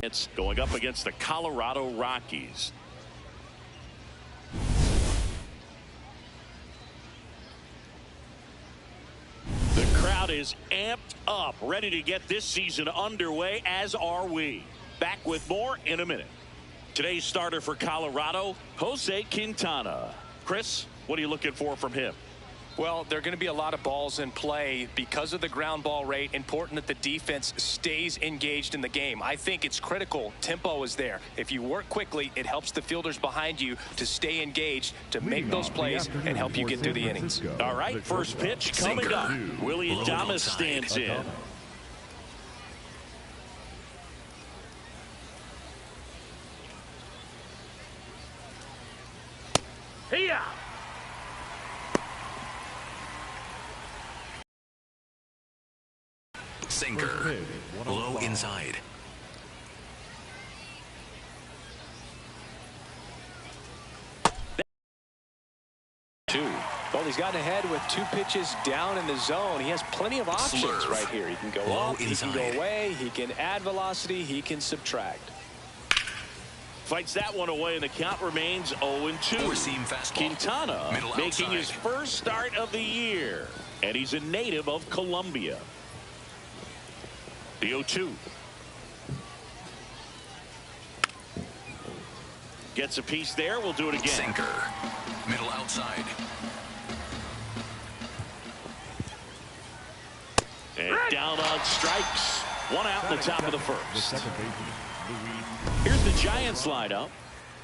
Giants going up against the Colorado Rockies. The crowd is amped up, ready to get this season underway, as are we. Back with more in a minute. Today's starter for Colorado, Jose Quintana. Chris, what are you looking for from him? Well, there are going to be a lot of balls in play because of the ground ball rate. Important that the defense stays engaged in the game. I think it's critical. Tempo is there. If you work quickly, it helps the fielders behind you to stay engaged, to make those plays, and help you get through the innings. All right, first pitch coming up. Willie Adames stands in. Here. Sinker. Low inside. Well, he's gotten ahead with 2 pitches down in the zone. He has plenty of options right here. He can go up, he can go away, he can add velocity, he can subtract. Fights that one away, and the count remains 0-2. Quintana making his first start of the year, and he's a native of Colombia. The 0-2. Gets a piece there. We'll do it again. Sinker. Middle outside. And down on strikes. 1 out in the top of the first. Here's the Giants lineup.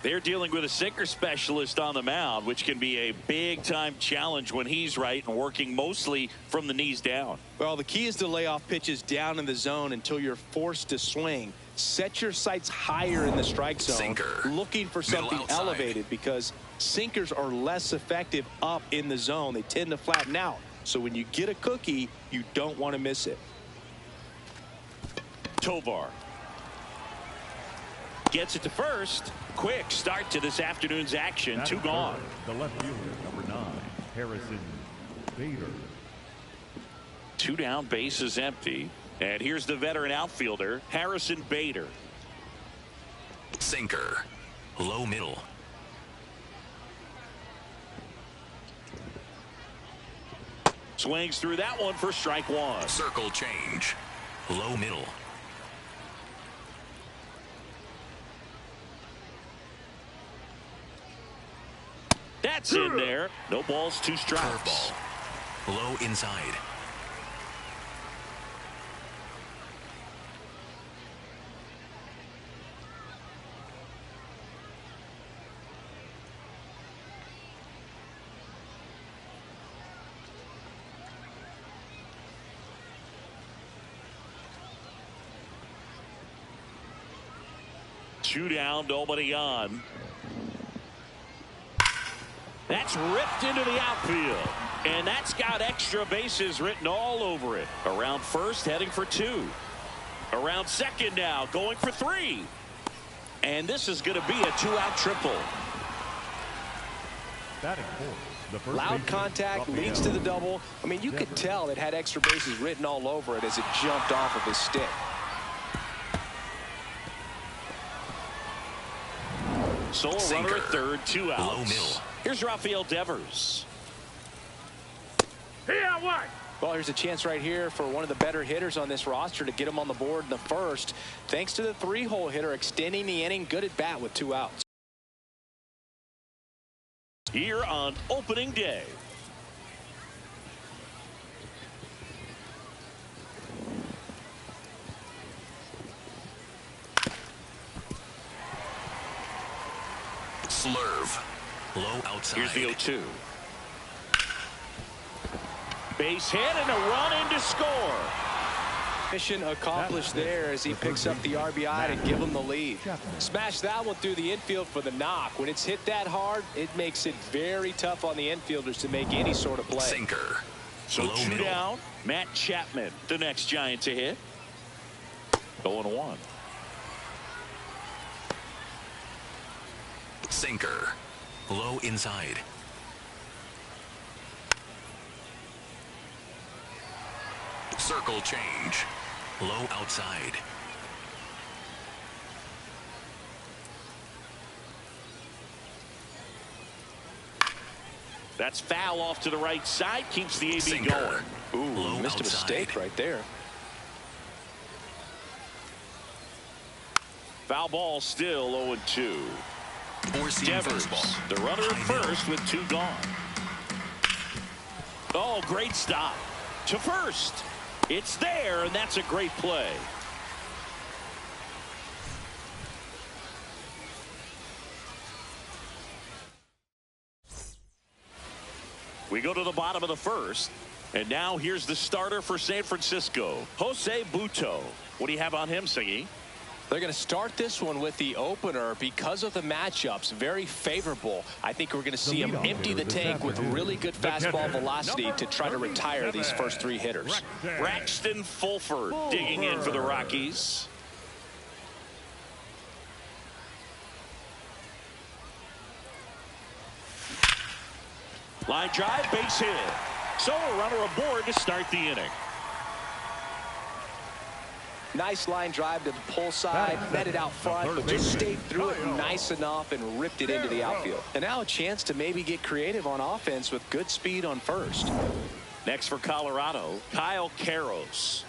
They're dealing with a sinker specialist on the mound, which can be a big-time challenge when he's right and working mostly from the knees down. Well, the key is to lay off pitches down in the zone until you're forced to swing. Set your sights higher in the strike zone, Sinker. looking for something elevated, because sinkers are less effective up in the zone. They tend to flatten out. So when you get a cookie, you don't want to miss it. Tovar gets it to first. Quick start to this afternoon's action. 2 gone. The left fielder, number 9, Harrison Bader. 2 down, bases empty. And here's the veteran outfielder, Harrison Bader. Sinker. Low middle. Swings through that one for strike 1. Circle change. Low middle. That's in there. No balls, 2 strikes. Curveball. Low inside. Two down, nobody on. That's ripped into the outfield, and that's got extra bases written all over it. Around first, heading for 2. Around second now, going for 3. And this is going to be a 2-out triple. Loud contact leads to the double. I mean, you could tell it had extra bases written all over it as it jumped off of his stick. Sole runner at third, 2 outs. Low middle. Here's Rafael Devers. Well, here's a chance right here for one of the better hitters on this roster to get him on the board in the first. Thanks to the 3-hole hitter extending the inning. Good at bat with 2 outs. Here on opening day. Slurve. Low outside. Here's the 0-2. Base hit and a run in to score. Mission accomplished there as he picks up the RBI to give him the lead. Smash that one through the infield for the knock. When it's hit that hard, it makes it very tough on the infielders to make any sort of play. Sinker. So Low 2 middle. down. Matt Chapman, the next Giant to hit. 0-1. Sinker. Low inside. Circle change. Low outside. That's foul off to the right side. Keeps the AB Sinker. going. Ooh, Low missed a outside. mistake right there. Foul ball still 0-2. Four-seam Devers, fastball. the runner at High first with 2 gone. Oh, great stop to first. It's there, and that's a great play. We go to the bottom of the first, and now here's the starter for San Francisco, Jose Butto. What do you have on him, Siggy? They're going to start this one with the opener because of the matchups. Very favorable. I think we're going to see him empty the tank with really good fastball velocity to try to retire these first 3 hitters. Braxton Fulford digging in for the Rockies. Line drive, base hit. So a runner aboard to start the inning. Nice line drive to the pull side, met it out front, but just stayed through it nice enough and ripped it into the outfield. And now a chance to maybe get creative on offense with good speed on first. Next for Colorado, Kyle Karros.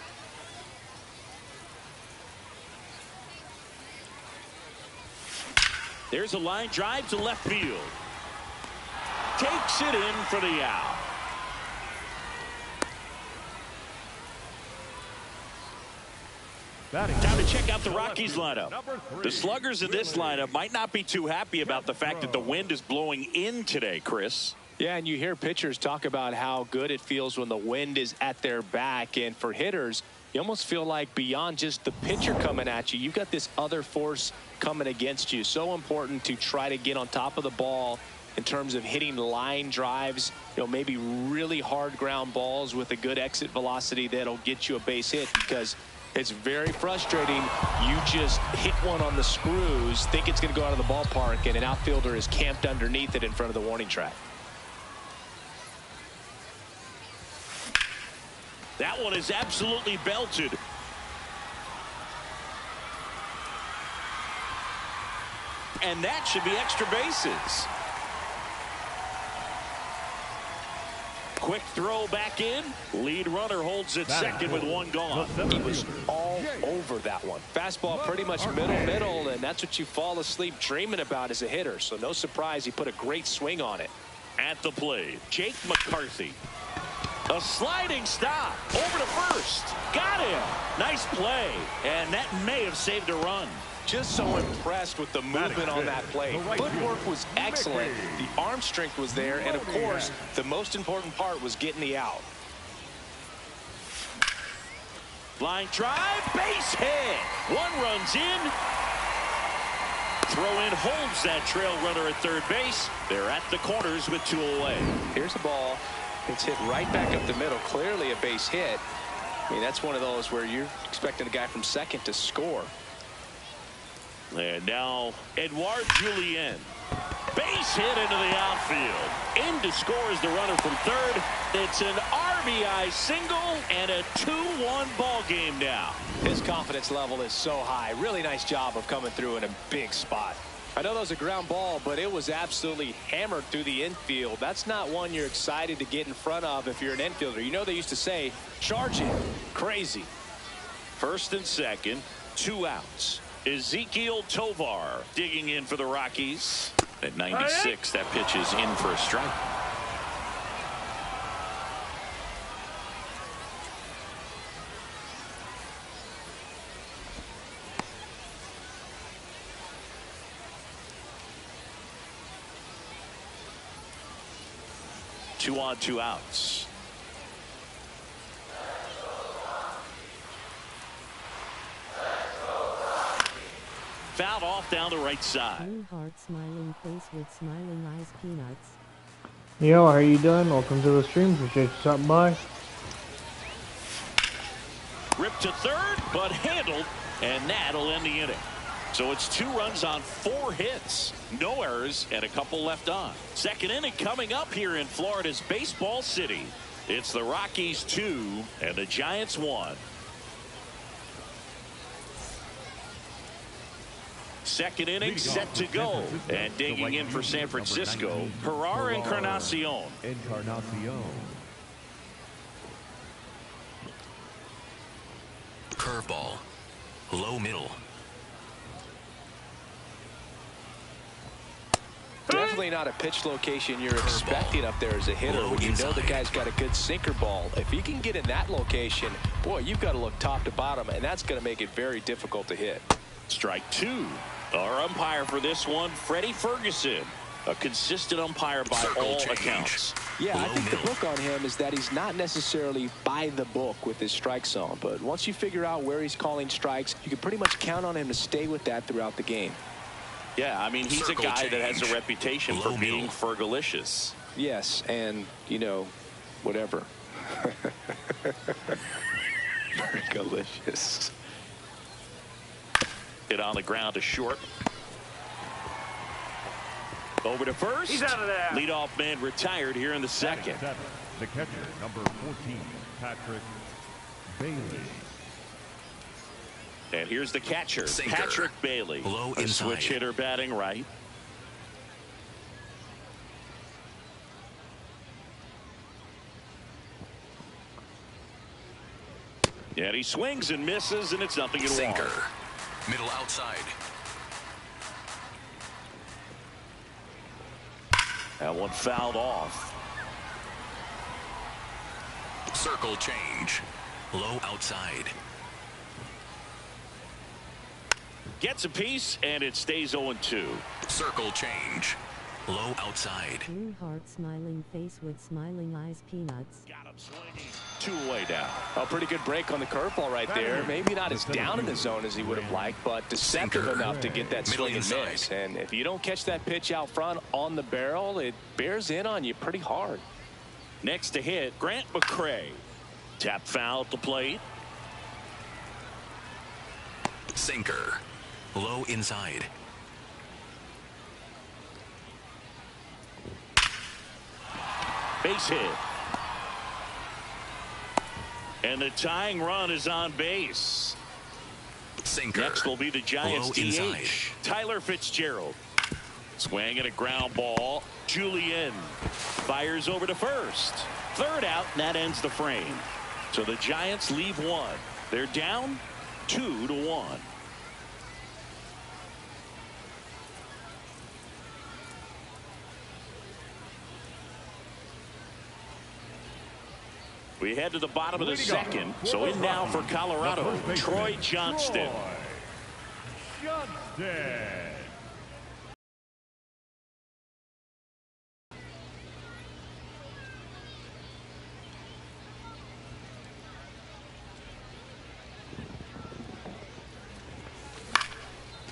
There's a line drive to left field. Takes it in for the out. Time to check out the Rockies lineup. The sluggers in this lineup might not be too happy about the fact that the wind is blowing in today, Chris. Yeah, and you hear pitchers talk about how good it feels when the wind is at their back. And for hitters, you almost feel like beyond just the pitcher coming at you, you've got this other force coming against you. So important to try to get on top of the ball in terms of hitting line drives, maybe really hard ground balls with a good exit velocity that'll get you a base hit, because it's very frustrating. You just hit one on the screws, think it's going to go out of the ballpark, and an outfielder is camped underneath it in front of the warning track. That one is absolutely belted. And that should be extra bases. Quick throw back in. Lead runner holds it second with 1 gone. He was all over that one. Fastball pretty much middle, and that's what you fall asleep dreaming about as a hitter. So no surprise he put a great swing on it. At the plate, Jake McCarthy. A sliding stop over to first. Got him. Nice play. And that may have saved a run. Just so impressed with the movement on that play. Footwork was excellent. The arm strength was there. And, of course, the most important part was getting the out. Line drive, base hit. 1 runs in. Throw in holds that trail runner at third base. They're at the corners with 2 away. Here's a ball. It's hit right back up the middle. Clearly a base hit. I mean, that's one of those where you're expecting a guy from second to score. And now Edouard Julien. Base hit into the outfield. In to score is the runner from third. It's an RBI single and a 2-1 ball game now. His confidence level is so high. Really nice job of coming through in a big spot. I know that was a ground ball, but it was absolutely hammered through the infield. That's not one you're excited to get in front of if you're an infielder. You know they used to say, charge it. Crazy. First and second, 2 outs. Ezekiel Tovar digging in for the Rockies. At 96, that pitch is in for a strike. Two on, 2 outs. Fouled off down the right side. Green heart, smiling face with smiling eyes, peanuts. Yo, how you doing? Welcome to the stream. Appreciate you stopping by. Ripped to third, but handled, and that'll end the inning. So it's 2 runs on 4 hits, no errors, and a couple left on. Second inning coming up here in Florida's Baseball City. It's the Rockies 2 and the Giants 1. Second inning set to go. And digging in for San Francisco, Encarnacion. Curveball. Low middle. Definitely not a pitch location you're expecting up there as a hitter when you know the guy's got a good sinker ball. If he can get in that location, boy, you've got to look top to bottom, and that's going to make it very difficult to hit. Strike two. Our umpire for this one, Freddie Ferguson. A consistent umpire by all accounts. Yeah, I think the book on him is that he's not necessarily by the book with his strike zone. But once you figure out where he's calling strikes, you can pretty much count on him to stay with that throughout the game. Yeah, I mean, he's a guy that has a reputation for being Fergalicious. Yes, and, you know, whatever. Fergalicious. Hit on the ground to short. Over to first. He's out of there. Leadoff man retired here in the second. The catcher, number 14, Patrick Bailey. And here's the catcher, Sinker. Patrick Bailey. Low a inside. switch hitter batting right. And he swings and misses, and it's nothing at all. Sinker. Middle outside. That one fouled off. Circle change. Low outside. Gets a piece, and it stays 0-2. Circle change. Low outside. Blue heart smiling face with smiling eyes peanuts. Got him swinging. 2 away down. A pretty good break on the curveball right there. Maybe not as down in the zone as he would have liked, but deceptive enough to get that swing and miss. And if you don't catch that pitch out front on the barrel, it bears in on you pretty hard. Next to hit, Grant McCray. Tap foul at the plate. Sinker. Low inside. Base hit. And the tying run is on base. Sinker. Next will be the Giants' DH, inside. Tyler Fitzgerald. Swing and a ground ball. Julian fires over to first. Third out, and that ends the frame. So the Giants leave one. They're down 2-1. We head to the bottom of the second. So in now for Colorado, Troy Johnston.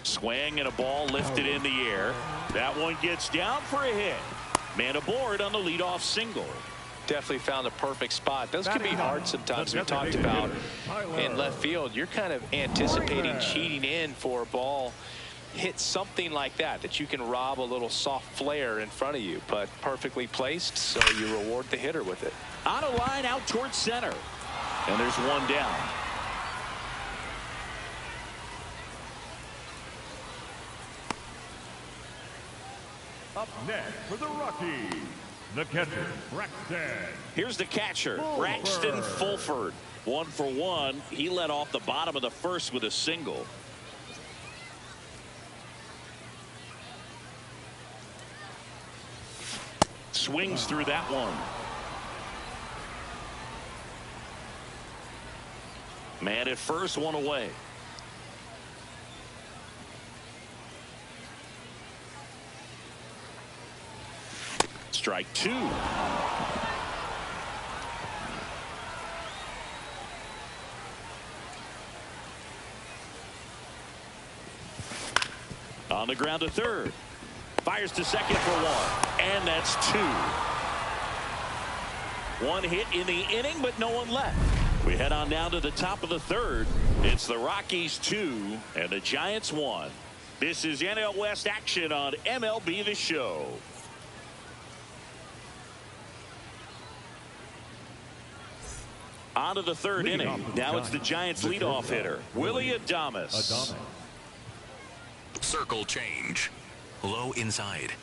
Swing and a ball lifted in the air. That one gets down for a hit. Man aboard on the leadoff single. Definitely found a perfect spot. Those can be hard sometimes. We talked about in left field. You're kind of anticipating cheating in for a ball. Hit something like that you can rob a little soft flare in front of you, but perfectly placed, so you reward the hitter with it. On a line out towards center. And there's one down. Up next for the Rockies, the catcher, Braxton. Here's the catcher, Braxton Fulford. 1 for 1. He led off the bottom of the first with a single. Swings through that one. Man at first, one away. Strike 2. On the ground to third. Fires to second for 1. And that's 2. 1 hit in the inning, but no one left. We head on down to the top of the third. It's the Rockies 2 and the Giants 1. This is NL West action on MLB The Show. On to the third inning. Now it's the Giants leadoff hitter, Willy Adames. Circle change. Low inside.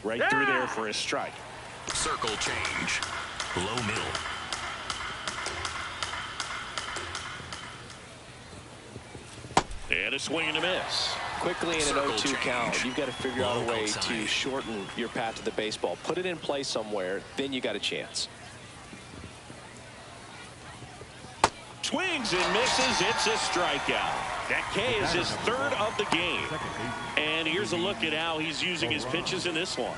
Right through there for a strike. Circle change. Low middle. And a swing and a miss. Quickly in an Circle 0-2 count, change. you've got to figure out a Low way outside. to shorten your path to the baseball. Put it in play somewhere, then you got a chance. Swings and misses. It's a strikeout. That K is his third of the game. And here's a look at how he's using his pitches in this one.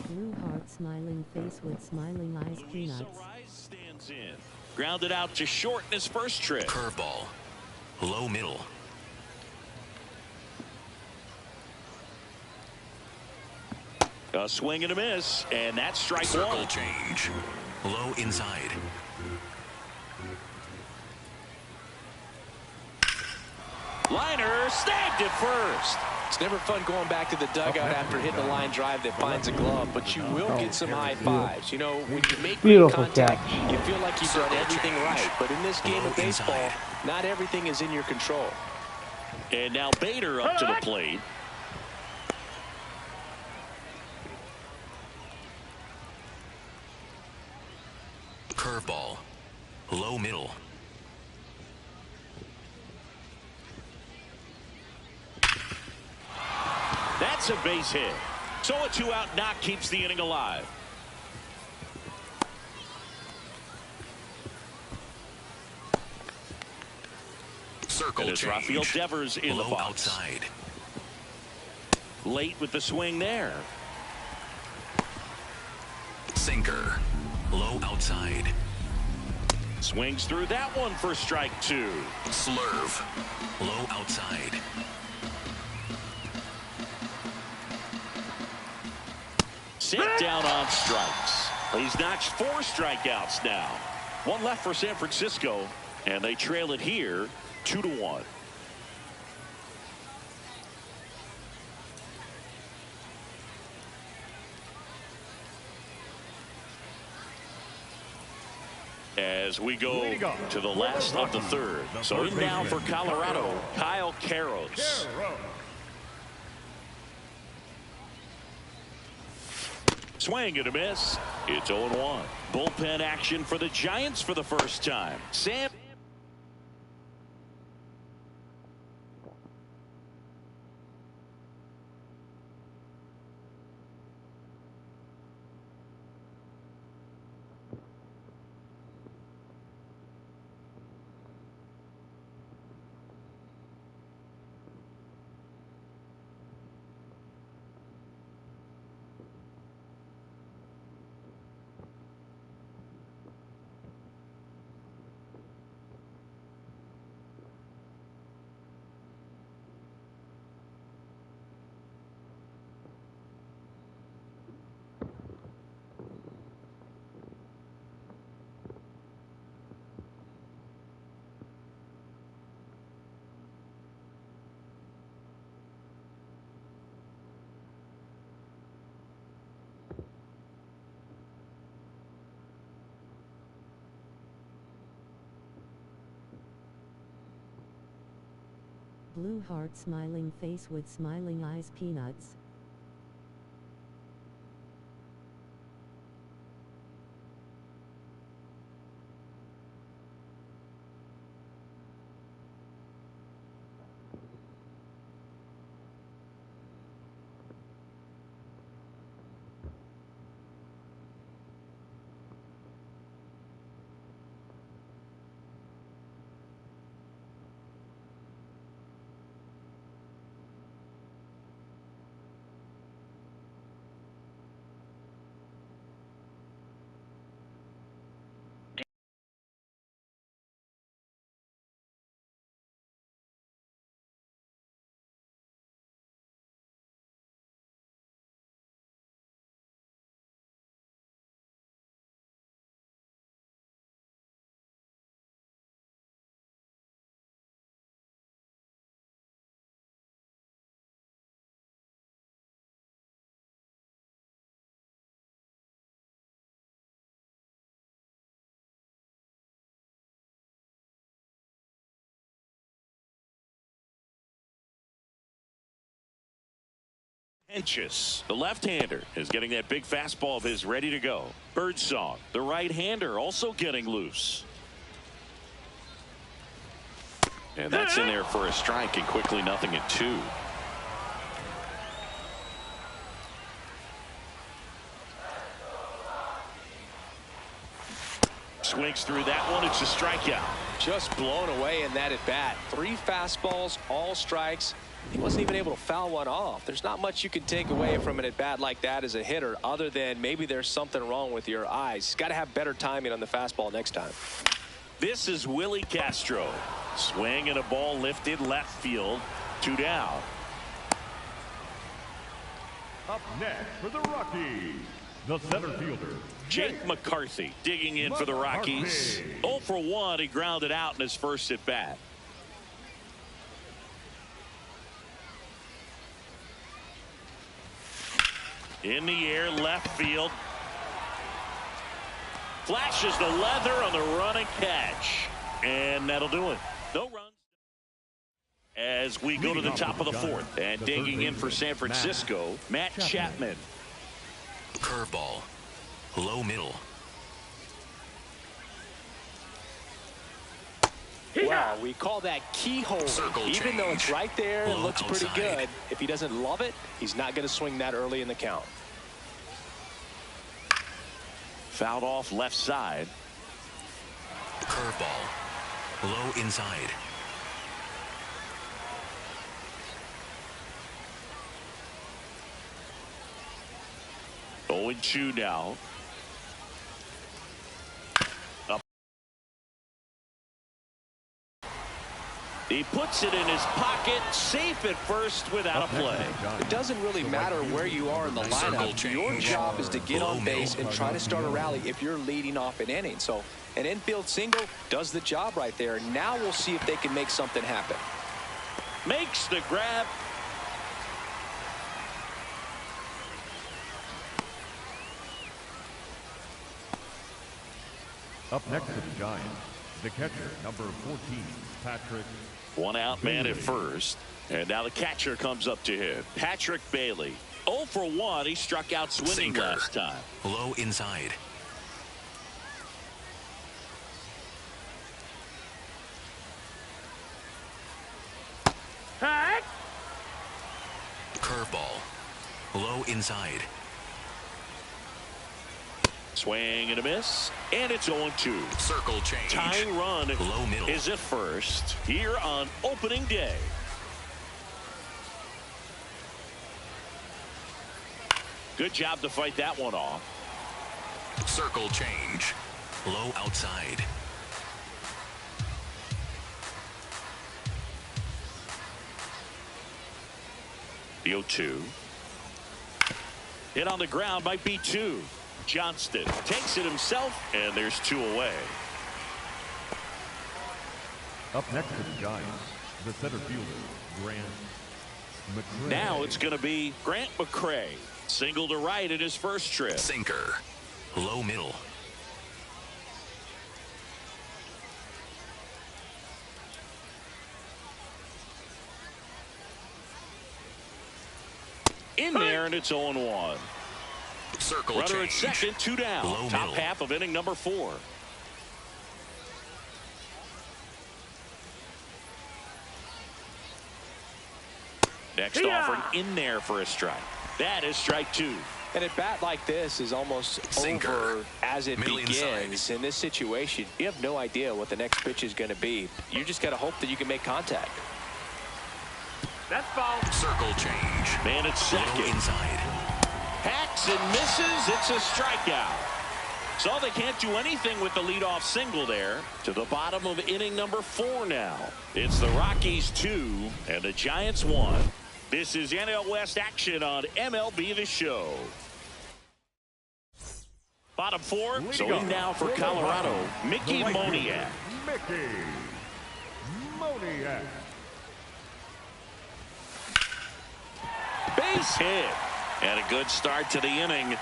Blue heart smiling face with smiling eyes peanuts. Stands in. Grounded out to short in his first trip. Curveball. Low middle. A swing and a miss, and that's strike Circle one. change. Low inside. Liner snagged at first. It's never fun going back to the dugout after hitting a line drive that finds a glove, but you will get some high fives. You know, when you make great Beautiful contact, catch. you feel like you've done everything right. But in this game Low of baseball, inside. not everything is in your control. And now Bader up to the plate. Curveball. Low middle. That's a base hit. So a 2-out knock keeps the inning alive. Circle And it's Rafael change. Devers in the Low box. outside. Late with the swing there. Sinker. Low outside. Swings through that one for strike two. Slurve. Low outside. Sent down on strikes. He's notched 4 strikeouts now. One left for San Francisco, and they trail it here 2-1. As we go to the last of the third. So in now for Colorado, Kyle Carros. Swing and a miss. It's 0-1. Bullpen action for the Giants for the first time. Sam. Blue heart smiling face with smiling eyes peanuts. Henches, the left-hander, is getting that big fastball of his ready to go. Birdsong, the right-hander, also getting loose. And that's in there for a strike, and quickly 0-2. Swings through that one. It's a strikeout. Just blown away in that at bat. 3 fastballs, all strikes. He wasn't even able to foul one off. There's not much you can take away from an at bat like that as a hitter, other than maybe there's something wrong with your eyes. Got to have better timing on the fastball next time. This is Willie Castro. Swing and a ball lifted left field. 2 down. Up next for the Rockies, the center fielder, Jake McCarthy digging in for the Rockies. 0 for 1. He grounded out in his first at bat. In the air, left field. Flashes the leather on the running catch. And that'll do it. No runs. As we go to the top of the 4th. And digging in for San Francisco, Matt Chapman. Curveball. Low middle. Wow, we call that keyhole. Even though it's right there and looks pretty good, if he doesn't love it, he's not going to swing that early in the count. Fouled off left side. Curveball. Low inside. Oh, 0-2 now. He puts it in his pocket, safe at first without a play. It doesn't really matter where you are in the lineup. Your job is to get on base and try to start a rally if you're leading off an inning. So an infield single does the job right there. Now we'll see if they can make something happen. Makes the grab. up next to the Giants, the catcher, number 14, Patrick. 1 out man at first. And now the catcher comes up to hit. Patrick Bailey. 0 for 1. He struck out swinging last time. Low inside. Curveball. Low inside. Swing and a miss. And it's 0-2. Circle change. Tying run Low middle. is at first here on opening day. Good job to fight that one off. Circle change. Low outside. The 0-2. Hit on the ground might be 2. Johnston takes it himself, and there's 2 away. Up next to the Giants, the center fielder, Grant McCray. Now it's going to be Grant McCray. Single to right in his first trip. Sinker. Low middle. In there, and it's 0-1. Circle Runner change. at second, 2 down. Low Top middle. half of inning number 4. Next offering in there for a strike. That is strike 2. And a bat like this is almost Sinker. over as it Middle begins. inside. In this situation, you have no idea what the next pitch is going to be. You just got to hope that you can make contact. That's foul. Circle change. Man at Low second. inside. Hacks and misses. It's a strikeout. So they can't do anything with the leadoff single there. To the bottom of inning number 4 now. It's the Rockies 2 and the Giants 1. This is NL West action on MLB The Show. Bottom 4. So in now for Colorado, Mickey Moniak. Mickey Moniak. Base hit. And a good start to the inning.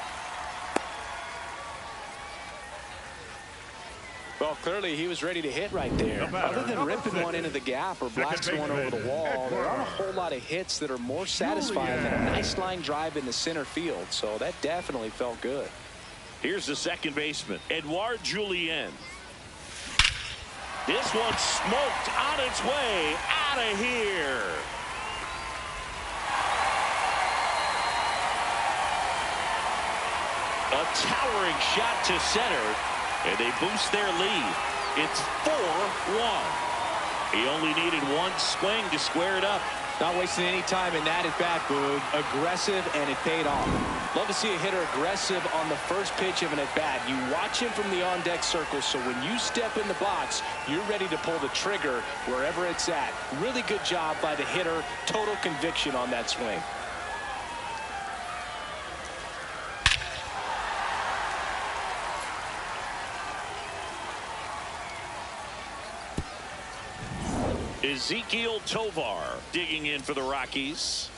Well, clearly he was ready to hit right there. Other than ripping one into the gap or blasting one over the wall, there aren't a whole lot of hits that are more satisfying than a nice line drive in the center field. So that definitely felt good. Here's the second baseman, Edouard Julien. This one smoked on its way out of here. A towering shot to center, and they boost their lead. It's 4-1. He only needed one swing to square it up. Not wasting any time in that at-bat, Boog. Aggressive, and it paid off. Love to see a hitter aggressive on the first pitch of an at-bat. You watch him from the on-deck circle, so when you step in the box, you're ready to pull the trigger wherever it's at. Really good job by the hitter. Total conviction on that swing. Ezekiel Tovar digging in for the Rockies.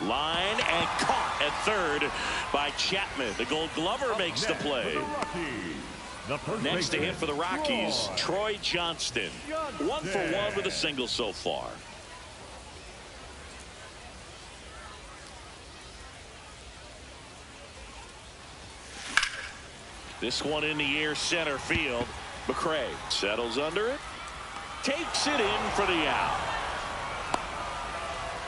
Line and caught at third by Chapman. The Gold Glover makes the play. Next to hit for the Rockies, Troy Johnston. 1 for 1 with a single so far. This one in the air, center field. McCray settles under it, takes it in for the out.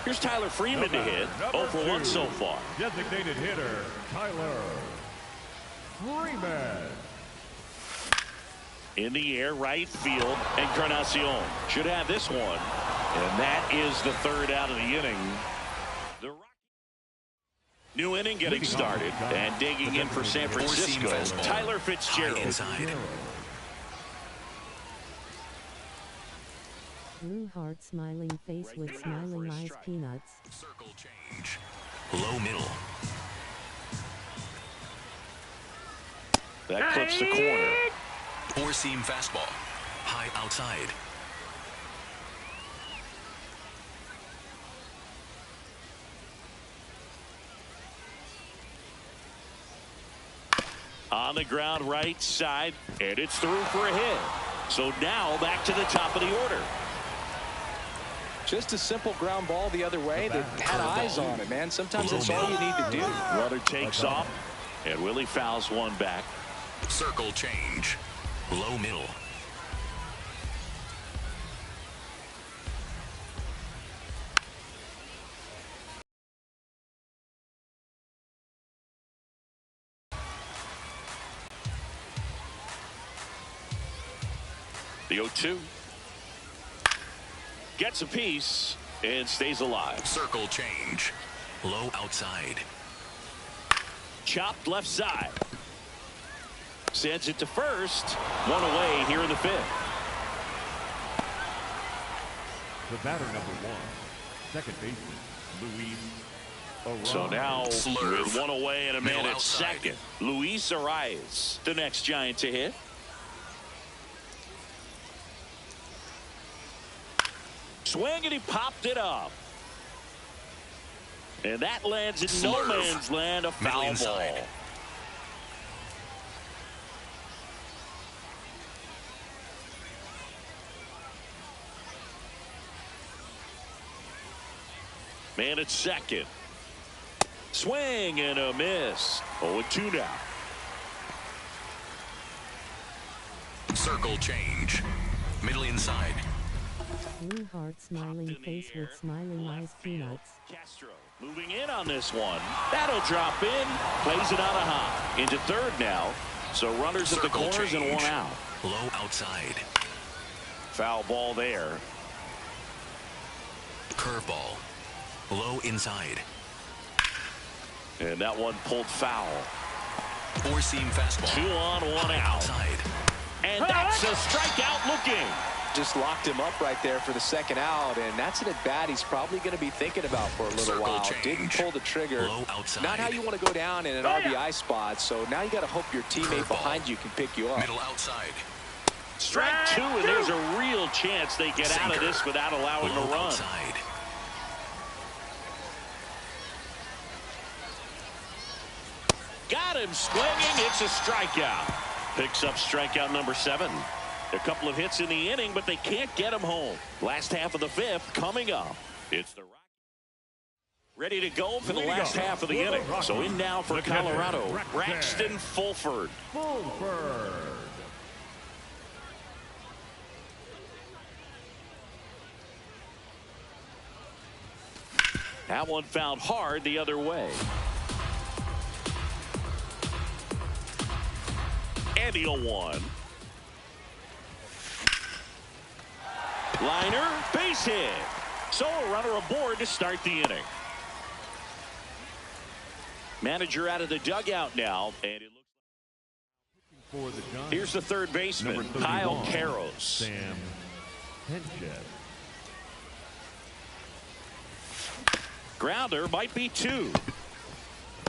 Here's Tyler Freeman to hit. 0 for 1 so far. Designated hitter, Tyler Freeman. In the air, right field, Encarnacion should have this one. And that is the third out of the inning. The new inning getting started, and digging in for San Francisco, Tyler Fitzgerald. Inside. Blue heart smiling face with smiling eyes peanuts. Circle change. Low middle. That clips the corner. Four-seam fastball. High outside. On the ground right side, and it's through for a hit. So now back to the top of the order. Just a simple ground ball the other way that had eyes on it, man. Sometimes that's all you need to do. Runner takes off, and Willie fouls one back. Circle change. Low middle. The 0-2. Gets a piece and stays alive. Circle change. Low outside. Chopped left side. Sends it to first. One away here in the fifth. The batter #1, second baseman, Luis. So now Slurve. with one away and a man Middle at outside. second. Luis Arias, the next Giant to hit. Swing, and he popped it up. And that lands in no Slurve. man's land, a foul ball. Inside. Man at second. Swing and a miss. 0-2 now. Circle change. Middle inside. Blue heart smiling face with smiling eyes peanuts. Castro moving in on this one. That'll drop in. Plays it out of high. Into third now. So runners at the Circle corners and change. one out. Low outside. Foul ball there. Curveball. Low inside. And that one pulled foul. Four-seam fastball. 2 on, 1 out. Outside. And that's a strikeout looking. Just locked him up right there for the second out, and that's an at-bat he's probably going to be thinking about for a little Circle while. change. Didn't pull the trigger. Low outside. Not how you want to go down in an RBI spot, so now you got to hope your teammate Curveball. behind you can pick you up. Middle outside. Strike 2, and there's a real chance they get out of Sinker. this without allowing a Low run. outside. got him swinging. It's a strikeout. Picks up strikeout number 7. A couple of hits in the inning, but they can't get him home. Last half of the 5th coming up. It's the Rockies ready to go for the last half of the inning. So in now for Colorado, Braxton Fulford. That one found hard the other way. And the 0-1. Liner, base hit. So a runner aboard to start the inning. Manager out of the dugout now, and it looks like here's the third baseman, Kyle Carros. Sam Henchett. Grounder might be 2.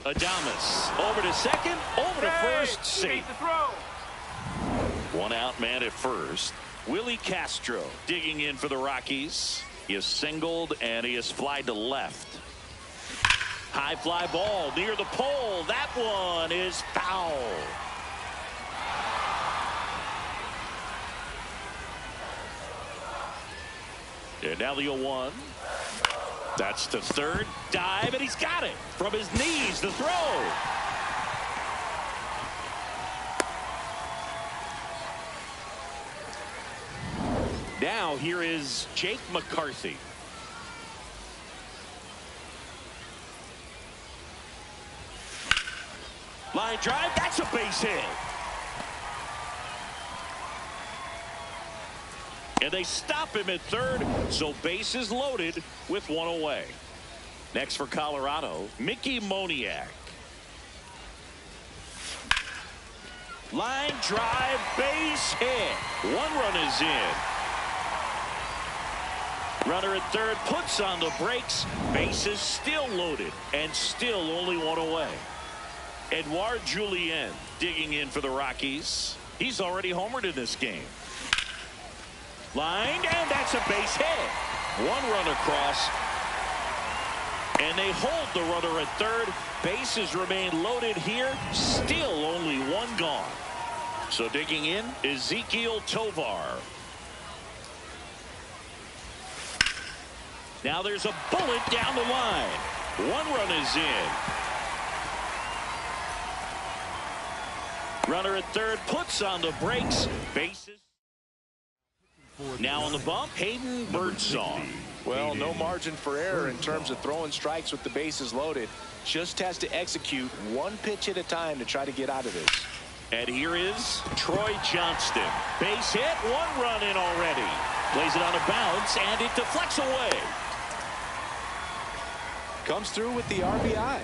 Adames over to second, over to first, safe. One out man at first. Willie Castro digging in for the Rockies. He is singled and he is flied to left. High fly ball near the pole. That one is foul. And now the 0-1. That's the third dive, and he's got it from his knees. The throw. Now here is Jake McCarthy. Line drive, that's a base hit. And they stop him at third, so base is loaded with 1 away. Next for Colorado, Mickey Moniak. Line drive, base hit. 1 run is in. Runner at third puts on the brakes. Base is still loaded and still only 1 away. Edouard Julien digging in for the Rockies. He's already homered in this game. Line, and that's a base hit. 1 run across. And they hold the runner at third. Bases remain loaded here. Still only 1 gone. So digging in, Ezekiel Tovar. Now there's a bullet down the line. 1 run is in. Runner at third puts on the brakes. Bases. Now on the bump, Hayden Birdsong. Well, no margin for error in terms of throwing strikes with the bases loaded. Just has to execute 1 pitch at a time to try to get out of this. And here is Troy Johnston. Base hit, 1 run in already. Plays it on a bounce, and it deflects away. Comes through with the RBI.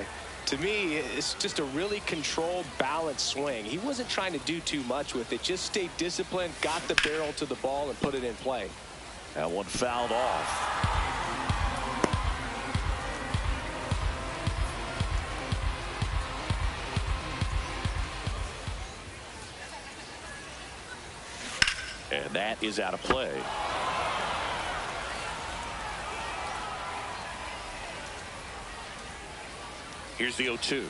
To me, it's just a really controlled, balanced swing. He wasn't trying to do too much with it. Just stayed disciplined, got the barrel to the ball, and put it in play. That one fouled off. And that is out of play. Here's the 0-2.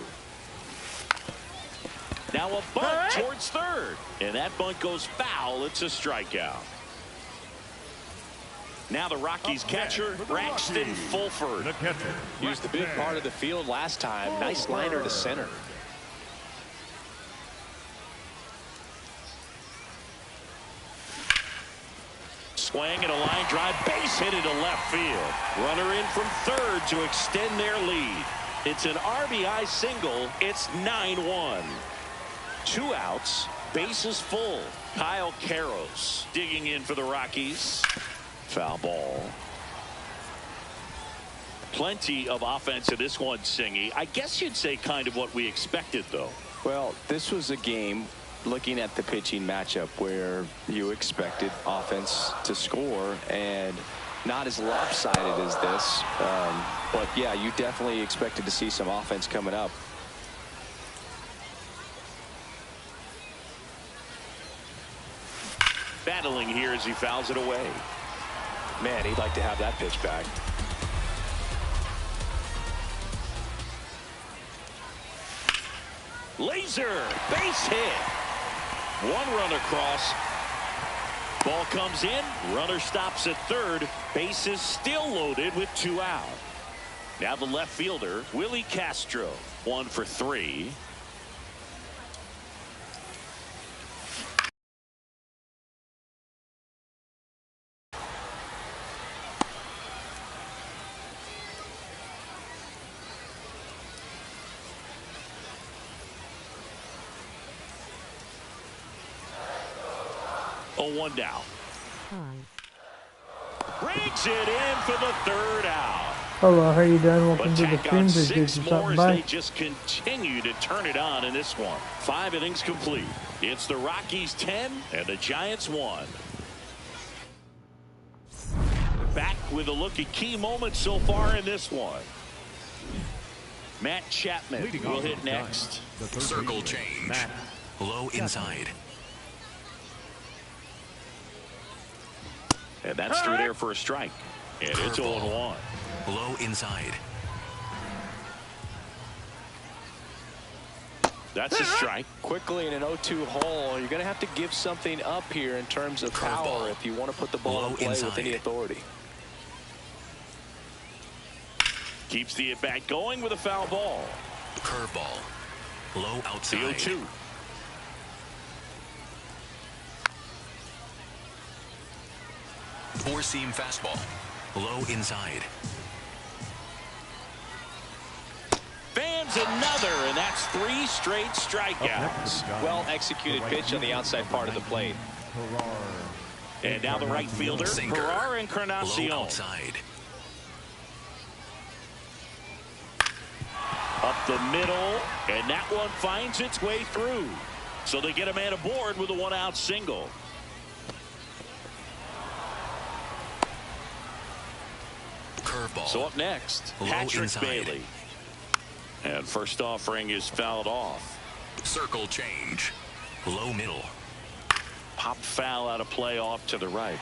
Now a bunt towards third. And that bunt goes foul. It's a strikeout. Now the Rockies catcher, Braxton Fulford. Used the big part of the field last time. Nice liner to center. Swing and a line drive, base hit into left field. Runner in from third to extend their lead. It's an RBI single. It's 9-1. 2 outs, bases full. Kyle Carros digging in for the Rockies. Foul ball. Plenty of offense in this one, Singy. I guess you'd say kind of what we expected, though. Well, this was a game, looking at the pitching matchup, where you expected offense to score, and not as lopsided as this. But yeah, you definitely expected to see some offense coming up. Battling here as he fouls it away. Man, he'd like to have that pitch back. Laser base hit. One run across. Ball comes in. Runner stops at third. Base is still loaded with 2 out. Now the left fielder, Willie Castro, 1 for 3. Oh, 1 down. Brings it in for the 3rd out. Hello, how you doing? Welcome to the Tack stream. on Appreciate you 6 more stopping as by. they just continue to turn it on in this one. 5 innings complete. It's the Rockies 10 and the Giants 1. Back with a look at key moments so far in this one. Matt Chapman will hit next. Circle change. Low inside. And that's through there for a strike. And it's 0-1. Low inside. That's a strike. Quickly in an 0-2 hole, you're going to have to give something up here in terms of power if you want to put the ball in play with any authority. Keeps the at-bat going with a foul ball. Curveball. Low outside. 0-2. Four-seam fastball. Low inside. Fans another, and that's 3 straight strikeouts. Well executed pitch on the outside part of the plate. And now the right fielder, Ferrar Encarnacion. Low outside. Up the middle, and that one finds its way through. So they get a man aboard with a 1-out single. Curveball. So up next, Patrick Bailey. And first offering is fouled off. Circle change. Low middle. Pop foul out of play off to the right.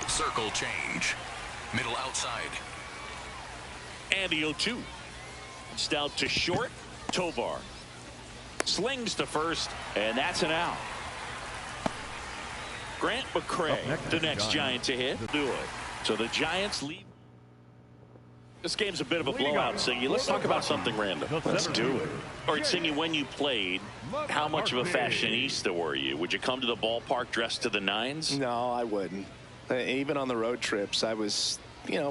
Circle change. Middle outside. And the 0-2. It's down to short. Tovar slings to first, and that's an out. Grant McCray, the next Giant to hit. Do it. So the Giants lead. This game's a bit of a blowout, Singy. Let's talk about something random. Let's do it. All right, Singy, when you played, how much of a fashionista were you? Would you come to the ballpark dressed to the nines? No, I wouldn't. Even on the road trips, I was,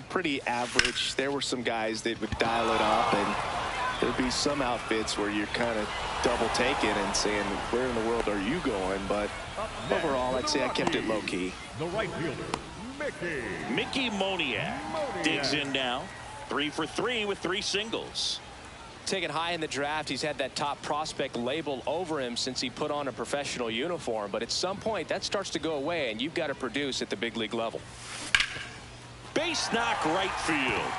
pretty average. There were some guys that would dial it up, and there'd be some outfits where you're kind of double taking and saying, where in the world are you going? But overall, I'd say I kept it low key. The right fielder, Mickey Moniak digs in now. 3 for 3 with 3 singles. Taken high in the draft, he's had that top prospect label over him since he put on a professional uniform. But at some point, that starts to go away, and you've got to produce at the big league level. Base knock right field.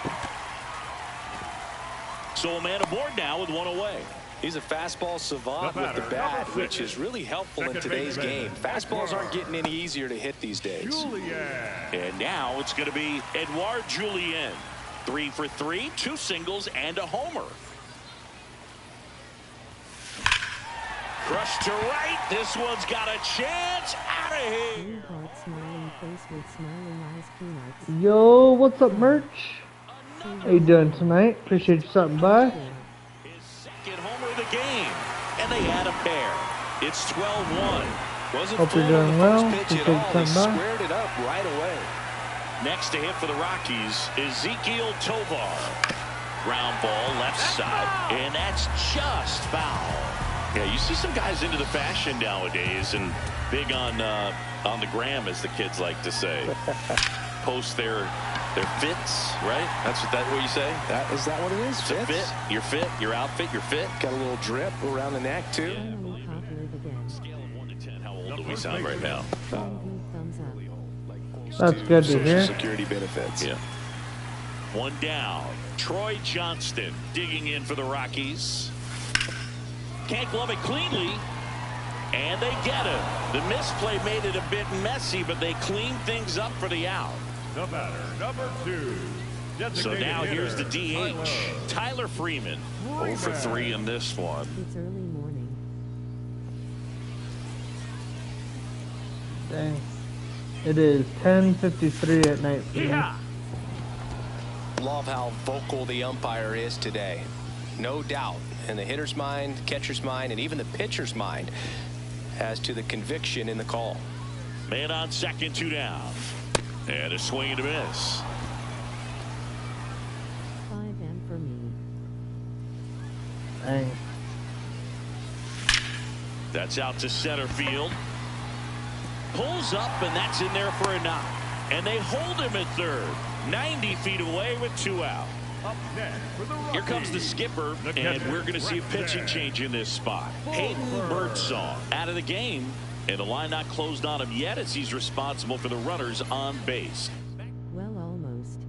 So a man aboard now with 1 away. He's a fastball savant with the bat, which is really helpful in today's game. Fastballs aren't getting any easier to hit these days. And now it's going to be Edouard Julien. 3 for 3, 2 singles and a homer. Crushed to right. This one's got a chance. Out of here. Blue heart smiling face with smiling eyes peanuts. Yo, what's up, merch? How you doing tonight? Appreciate you stopping by. His second homer of the game. And they add a pair. It's 12-1. Wasn't Hope you're full on doing the well. first pitch Appreciate at you all. He stopping by. squared it up right away. Next to hit for the Rockies, Ezekiel Tovar. Ground ball left side, and that's just foul. Yeah, you see some guys into the fashion nowadays, and big on the gram, as the kids like to say. Post their fits, right? That's what you say. Is that what it is? It's a fit. Your fit, your outfit, your fit. Got a little drip around the neck too. Finally popular again. Scale of 1 to 10, how old do we sound right now? Big thumbs up. That's good to Social hear. Security benefits. Yeah. 1 down. Troy Johnston digging in for the Rockies. Can't glove it cleanly. And they get him. The misplay made it a bit messy, but they clean things up for the out. the batter, number 2. So now here's the DH, Tyler Freeman. 0 for 3 in this one. It's early morning. Dang. It is 10:53 at night for me. Love how vocal the umpire is today. No doubt in the hitter's mind, catcher's mind, and even the pitcher's mind as to the conviction in the call. Man on second, 2 down. And a swing and a miss. 5M for me. Dang. That's out to center field. Pulls up, and that's in there for a knock. And they hold him at third. 90 feet away with 2 out. Up next for the Rockies. Here comes the skipper, and we're going to see a pitching change in this spot. Hayden Birdsong out of the game, and the line not closed on him yet as he's responsible for the runners on base. Well, almost.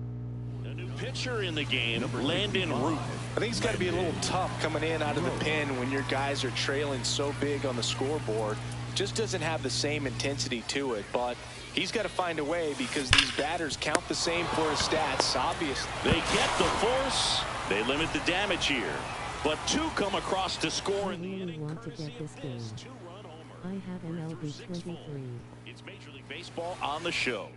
A new pitcher in the game, Landon Root. I think it's got to be a little tough coming in out of the pen when your guys are trailing so big on the scoreboard. Just doesn't have the same intensity to it, but he's got to find a way because these batters count the same for his stats, obviously. They get the force. They limit the damage here. But 2 come across to score in the really inning. want to get this game. 2-run homer. I have MLB 23. It's Major League Baseball on the show.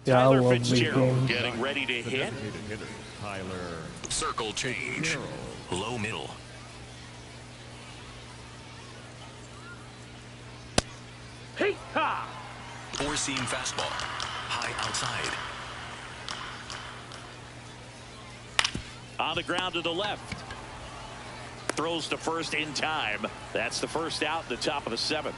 Yeah, I Tyler love these Fitzgerald games. getting ready to The hit. designated hitter, Tyler. Circle change. Low middle. Hey, ha! Four-seam fastball. High outside. On the ground to the left. Throws to first in time. That's the first out, the top of the 7th.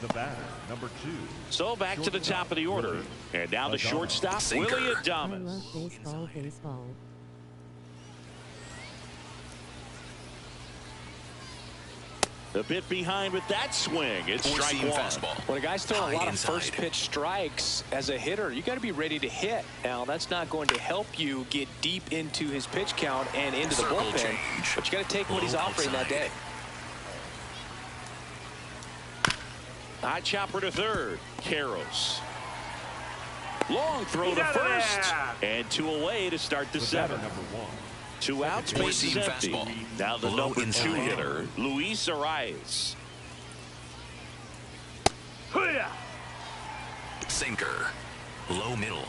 The batter, number 2. So back to the top of the order. And now the shortstop, Sinker. Willie I Adames. love baseball. A bit behind with that swing. It's strike Four-seam 1. fastball. When a guy's throwing a High lot of inside. first pitch strikes as a hitter, you got to be ready to hit. Now, that's not going to help you get deep into his pitch count and into the Circle bullpen, change. but you got to take what he's Low offering that outside. day. High chopper to third. Karros. Long throw to first. And 2 away to start the The batter, 7th. number 1. 2 outs, base is Four-seam empty. fastball. Now the Low number 2 inside. hitter, Luis Arias. Sinker. Low middle.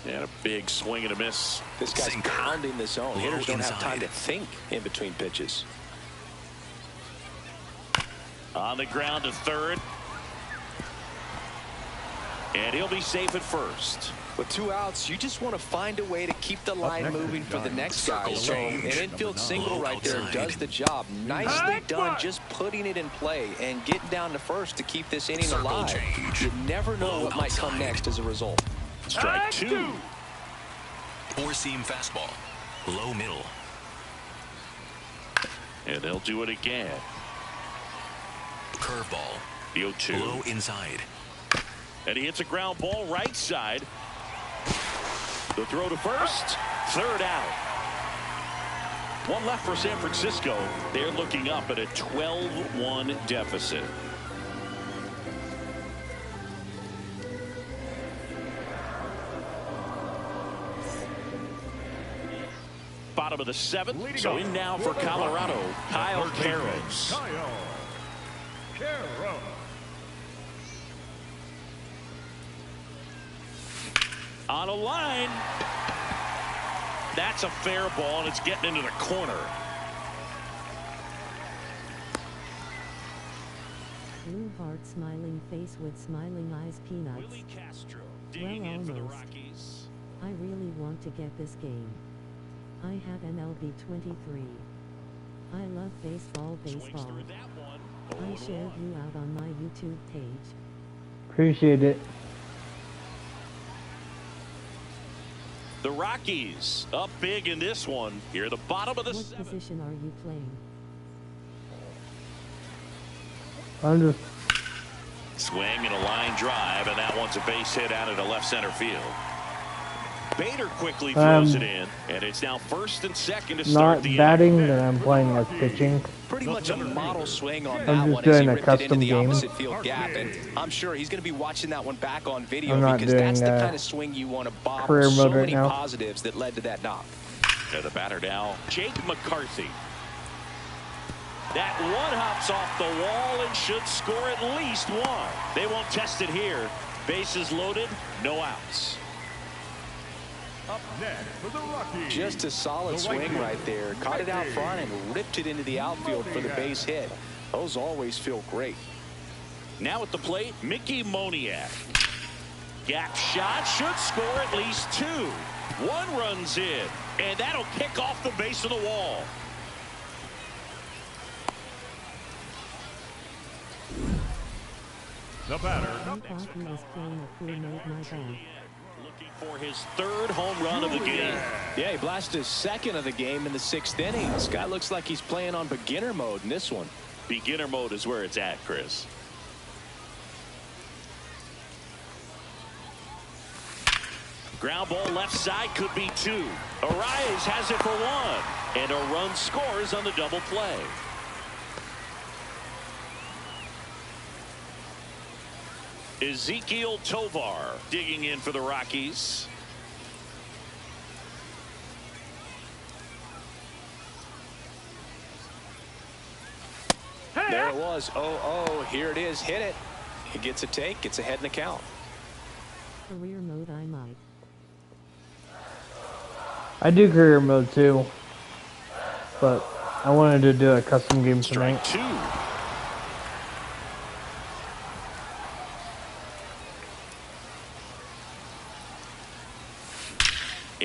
And a big swing and a miss. This guy's Sinker. pounding the zone. Low Hitters don't have time inside. to think in between pitches. On the ground to third. And he'll be safe at first. With 2 outs, you just want to find a way to keep the line next moving is for the Giants. next guy. Circle So an change. infield single Low right there outside. does the job. Nicely done, just putting it in play and getting down to first to keep this inning Circle alive. change. You never know Low what might come outside. next as a result. Strike 2. Four-seam fastball. Low middle. And they'll do it again. Curveball. The 0-2. Low inside. And he hits a ground ball right side. The throw to first. Third out. 1 left for San Francisco. They're looking up at a 12-1 deficit. Bottom of the 7th. So in now for Colorado, Kyle Karros. Kyle Karros. On a line. That's a fair ball, and it's getting into the corner. Blue heart, smiling face with smiling eyes, peanuts. Willie Castro digging in for the Rockies. I really want to get this game. I have MLB 23. I love baseball. Swings through that one. I shared you out on my YouTube page. Appreciate it. The Rockies up big in this one. Here at the bottom of the What 7th. position are you playing? I'm just Swing and a line drive, and that one's a base hit out into left center field. Bader quickly throws it in, and it's now first and second to start not the batting, inning. then I'm playing as pitching. Pretty much a model swing on I'm that just one as he doing a ripped it into custom the game. opposite field gap. And I'm sure he's going to be watching that one back on video I'm not because doing, that's the kind of swing you want to bob. career So mode right many now. positives that led to that knock. And the batter now, Jake McCarthy. That one hops off the wall and should score at least one. They won't test it here. Bases loaded, no outs. Up next for the Rockies. Just a solid swing right there. Caught it out front and ripped it into the outfield for the base hit. Those always feel great. Now at the plate, Mickey Moniak. Gap shot, should score at least two. One runs in, and that'll kick off the base of the wall. The batter. I thought he was playing a cool made my back. Looking for his third home run of the game. Yeah, he blasted his second of the game in the 6th inning. This guy looks like he's playing on beginner mode in this one. Beginner mode is where it's at, Chris. Ground ball left side, could be two. Arias has it for one, and a run scores on the double play. Ezekiel Tovar digging in for the Rockies. There it was. Oh, here it is. Hit it. He gets a take. Gets ahead in the count. Career mode I might. I do career mode too, but I wanted to do a custom game tonight. Strike two.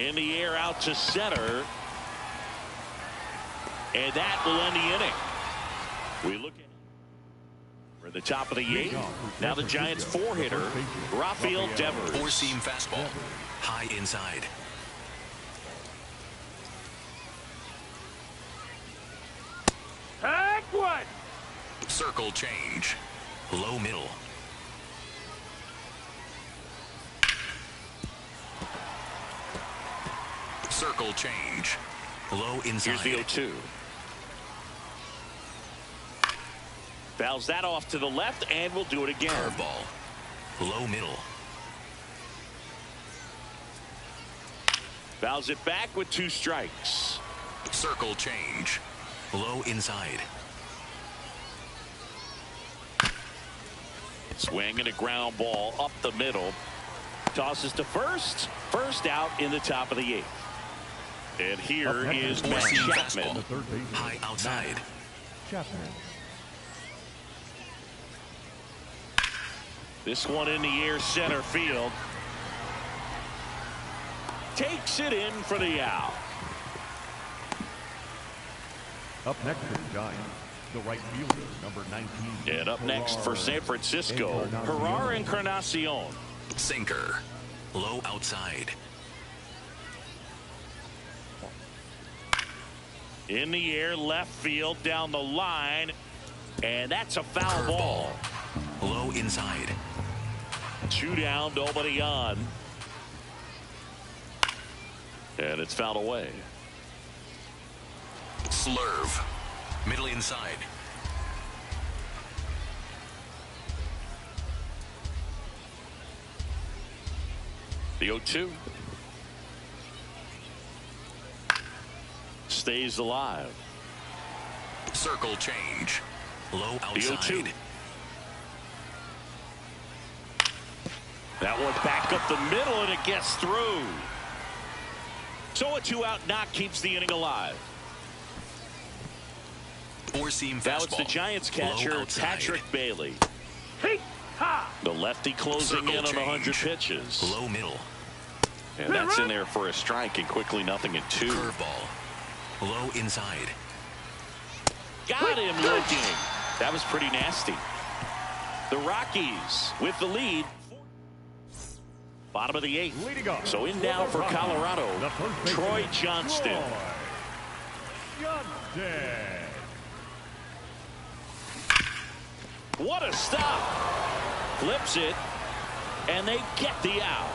In the air out to center. And that will end the inning. We look at we're at the top of the 8th. Now the Giants 4-hitter, Rafael Devers. Four-seam fastball. High inside. Heck what? Circle change. Low middle. Circle change. Low inside. Here's the 0-2. Fouls that off to the left, and we'll do it again. Curveball. Low middle. Fouls it back with 2 strikes. Circle change. Low inside. Swing and a ground ball up the middle. Tosses to first. First out in the top of the 8th. And here is Matt Four-seam Chapman. fastball. High outside. Chapman. This one in the air center field. Takes it in for the out. Up next for the Giants, the right fielder, number 19. And up next for San Francisco, Gerard Encarnacion. Sinker. Low outside. In the air, left field, down the line. And that's a foul ball. Low inside. 2 down, nobody on. And it's fouled away. Slurve. Middle inside. The 0-2. Stays alive. Circle change. Low The 0-2. outside. That one back up the middle, and it gets through. So a 2-out knock keeps the inning alive. Four-seam Now it's the fastball. Giants Low catcher, outside. Patrick Bailey. The lefty closing Circle in on 100 change. pitches. Low middle. And that's in there for a strike, and quickly 0-2. Curveball. Low inside. Got him looking. That was pretty nasty. The Rockies with the lead. Bottom of the 8th. Leading off So in for now the for Rockies, Colorado, the first baseman, Troy Johnston. Troy Johnston. What a stop. Flips it, and they get the out.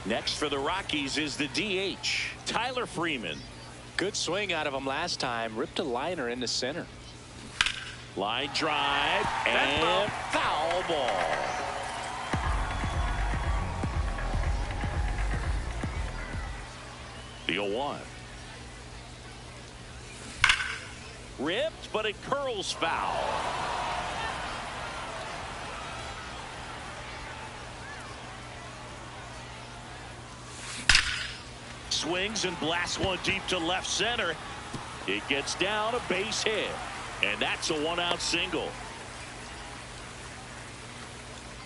Next for the Rockies is the DH, Tyler Freeman. Good swing out of him last time. Ripped a liner in the center. Line drive, and foul ball. The 0-1. Ripped, but it curls foul. Swings and blasts one deep to left center. It gets down, a base hit. And that's a one-out single.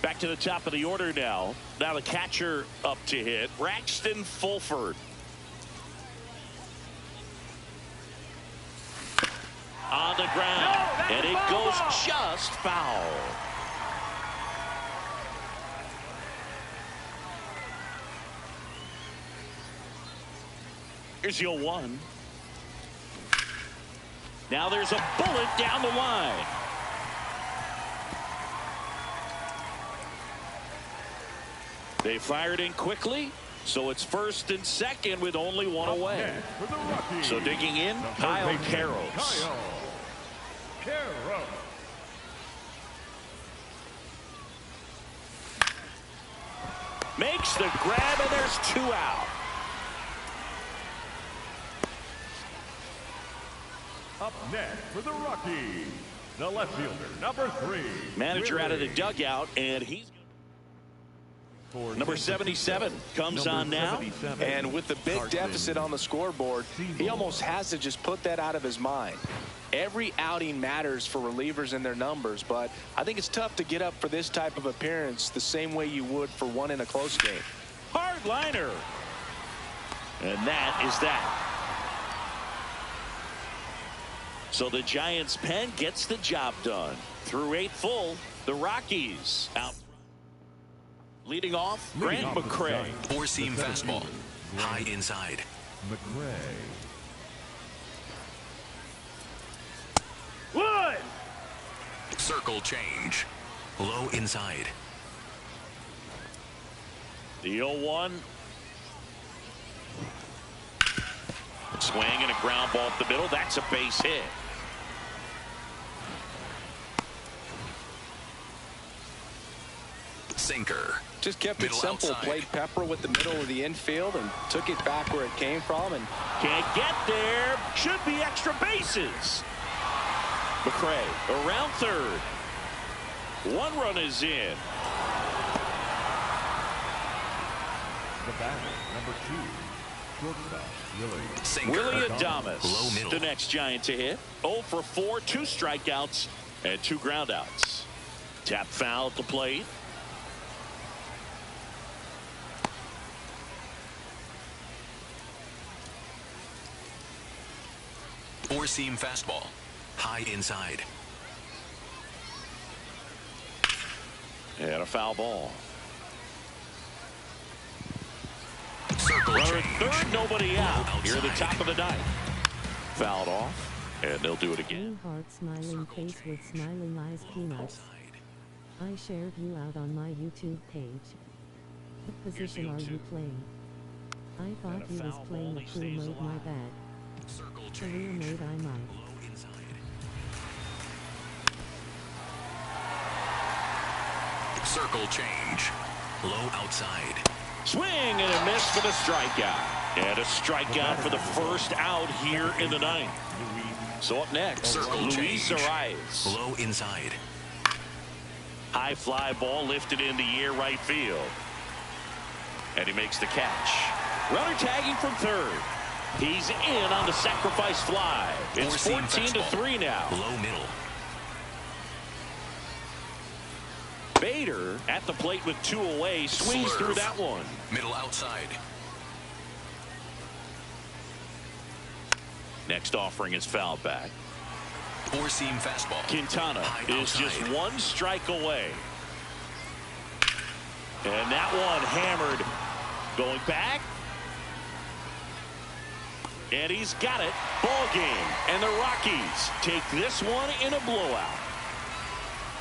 Back to the top of the order now. Now the catcher up to hit, Braxton Fulford. On the ground, and it goes just foul. Here's the 0-1. Now there's a bullet down the line. They fired in quickly, so it's first and second with only one away. So digging in, Kyle Carroll. Makes the grab, and there's 2 out. Up next for the Rockies, the left fielder, number 3. Manager out of the dugout, and he's number 77 comes on now. And with the big deficit on the scoreboard, he almost has to just put that out of his mind. Every outing matters for relievers and their numbers, but I think it's tough to get up for this type of appearance the same way you would for one in a close game. Hard liner. And that is that. So the Giants pen gets the job done. Through 8 full, the Rockies out. Leading off, Grant McCray. Four-seam fastball. High inside. McCray. One. Circle change. Low inside. The 0-1. Swing and a ground ball up the middle. That's a base hit. Sinker. Just kept it Middle simple. outside. Played pepper with the middle of the infield and took it back where it came from. And Can't get there. Should be extra bases. McCray around third. 1 run is in. The batter, number 2, shortstop, Willie. Sinker. Willie Low Adames, middle. the next Giant to hit. 0 for 4, 2 strikeouts, and 2 groundouts. Tap foul at the plate. Four-seam fastball. High inside. And a foul ball. Circle Runner change. at third, nobody out. Low Here at the outside. top of the 9th. Fouled off, and they'll do it again. Green heart smiling face with smiling eyes peanuts. I shared you out on my YouTube page. What position are you playing? I thought he was playing a crew mode, my bad. Circle Career change. mode I might. Low inside. Circle change. Low outside. Swing and a miss for the strikeout. And a strikeout for the first out here in the 9th. So up next, Circle Luis change. Arias. Low inside. High fly ball lifted in the air right field. And he makes the catch. Runner tagging from third. He's in on the sacrifice fly. It's Four-seam 14-3 now. Low middle. Bader at the plate with 2 away. Swings Slurve. through that one. Middle outside. Next offering is fouled back. Four-seam fastball. Quintana High is just outside. 1 strike away. And that one hammered. Going back. And he's got it. Ball game. And the Rockies take this one in a blowout.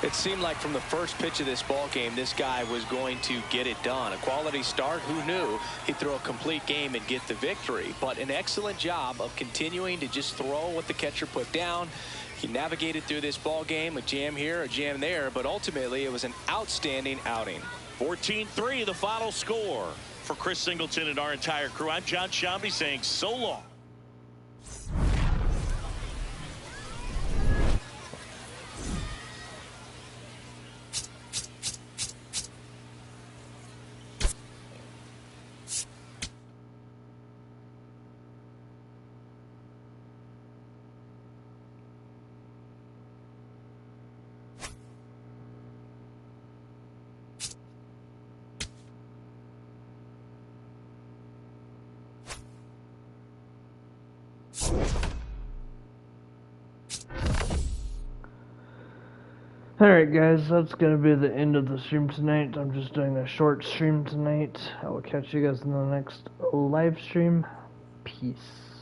it seemed like from the first pitch of this ball game, this guy was going to get it done. A quality start. Who knew he'd throw a complete game and get the victory? But an excellent job of continuing to just throw what the catcher put down. He navigated through this ball game, a jam here, a jam there, but ultimately it was an outstanding outing. 14-3, the final score. For Chris Singleton and our entire crew, I'm John Shambi saying so long. Alright guys, that's gonna be the end of the stream tonight. I'm just doing a short stream tonight. I will catch you guys in the next live stream. Peace.